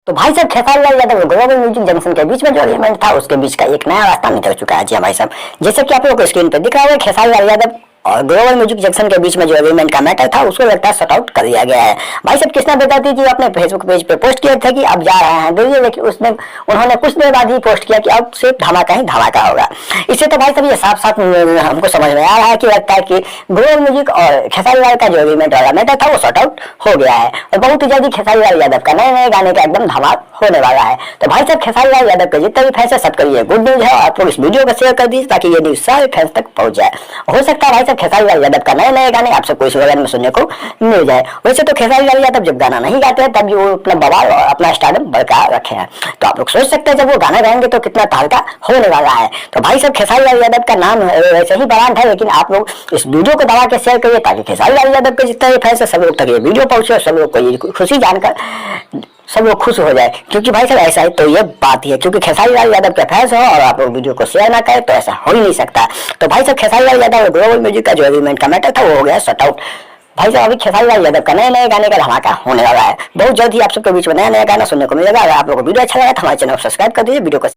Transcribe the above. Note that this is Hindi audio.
तो भाई साहब Khesari Lal Yadav global music junction के बीच में जो एग्रीमेंट था उसके बीच का एक नया रास्ता निकल चुका है। जी हाँ भाई साहब, जैसे कि आप लोगों को स्क्रीन पे दिख रहा है खेसारी लाल यादव और ग्लोबल म्यूजिक जंक्शन के बीच में जो एग्रीमेंट का मैटर था उसको लगता है सॉर्ट आउट कर दिया गया है। भाई साहब कृष्णा बेदर्ती जी अपने फेसबुक पेज पे पोस्ट किया था कि अब जा रहे हैं दिल्ली, लेकिन उसने उन्होंने कुछ देर बाद ही पोस्ट किया कि अब सिर्फ धमाका ही धमाका होगा। इससे तो भाई साहब ये साफ साफ हमको समझ में आ रहा है कि लगता है कि ग्लोबल म्यूजिक और खेसारी लाल का जो एग्रीमेंट वाला मैटर था वो सॉर्ट आउट हो गया है और बहुत ही जल्दी खेसारी लाल यादव का नए नए गाने का एकदम धमाल होने वाला है। तो भाई साहब खेसारी लाल यादव के जितने भी फैंस है सबके लिए गुड न्यूज है और आप लोग इस वीडियो को शेयर कर दीजिए ताकि ये न्यूज सारे फैंस तक पहुंच जाए। हो सकता है भाई साहब खेसारी लाल यादव का नए नए गाने आप सबको इस वगैरह में सुनने को मिल जाए। वैसे तो खेसारी लाल यादव जब गाना नहीं गाते हैं तब भी वो अपना बवाल और अपना स्टारडम बरकरार रखे हैं। तो आप लोग सोच सकते हैं जब वो गाना गाएंगे तो कितना तहलका होने वाला है। तो भाई साहब खेसारी लाल यादव का नाम वैसे ही ब्रांड है, लेकिन आप लोग इस वीडियो को दबा के शेयर करिए ताकि खेसारी लाल यादव के जितने भी फैंस है सब लोग तक ये वीडियो पहुंचे और सब लोग को ये खुशी जानकर सब लोग खुश हो जाए। क्योंकि भाई साहब ऐसा है तो ये बात ही है, क्योंकि खेसारी लाल यादव के फैंस हो और आप लोग वीडियो को शेयर ना करें तो ऐसा हो ही नहीं सकता। तो भाई साहब खेसारी लाल यादव और ग्लोबल म्यूजिक का जो एग्रीमेंट का मैटर था वो हो गया सॉर्ट आउट। भाई साहब अभी खेसारी लाल यादव का नए नए गाने का धमाका होने वाला है। बहुत जल्द ही आप सबके बीच में नया नया गाना सुनने को मिलेगा। अगर आप लोगों को वीडियो अच्छा लगा तो हमारे चैनल को सब्सक्राइब कर दीजिए, वीडियो को